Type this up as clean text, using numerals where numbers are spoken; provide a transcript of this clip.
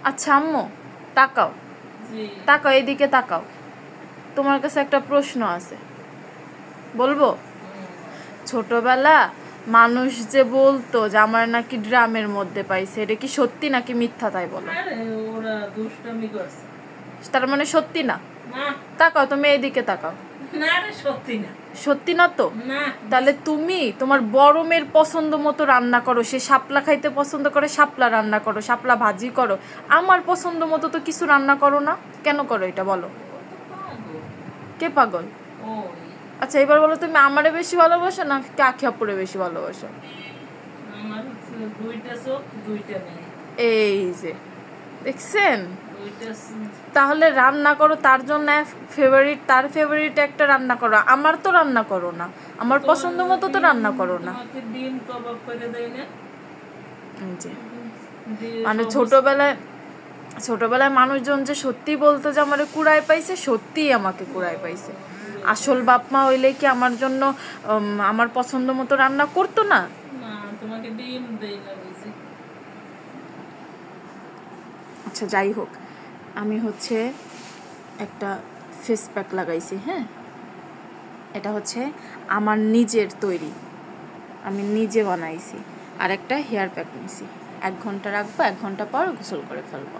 আচ্ছা আম্মু তাকাও, তাকাও এদিকে তাকাও, তোমার কাছে একটা প্রশ্ন আছে, বলবো? ছোটবেলা মানুষ যে বলতো যে আমার নাকি ড্রামের মধ্যে পাইছে, এটা কি সত্যি নাকি মিথ্যা তাই বলো? তার মানে সত্যি না? তাকাও তুমি এদিকে তাকাও। সত্যি না তো? তাহলে তুমি তোমার বড় মেয়ের পছন্দ মতো রান্না করো, সে শাপলা খাইতে পছন্দ করে শাপলা রান্না করো, শাপলা ভাজি করো, আমার পছন্দ মতো তো কিছু রান্না করো না, কেন করো এটা বলো? কে পাগল? আচ্ছা এবার বলো, তুমি আমারে বেশি ভালোবাসো না কাকি আপুরে বেশি ভালোবাসো? এই যে দেখছেন, তাহলে রান্না করো তার জন্য ফেভারিট, তার ফেভারিট একটা রান্না করো, আমার তো রান্না করো না, আমার পছন্দ মতো তো রান্না করো না। মানে ছোটবেলায় মানুষজন যে সত্যি বলতো যে আমারে কুড়ায় পাইছে, সত্যিই আমাকে কুড়ায় পাইছে। আসল বাপ মা হইলে কি আমার জন্য আমার পছন্দ মতো রান্না করতো না? আচ্ছা যাই হোক, আমি হচ্ছে একটা ফেস প্যাক লাগাইছি, হ্যাঁ, এটা হচ্ছে আমার নিজের তৈরি, আমি নিজে বানাইছি। আর একটা হেয়ার প্যাক নিয়েছি, 1 ঘন্টা রাখবো, 1 ঘন্টা পর গোসল করে ফেলবো।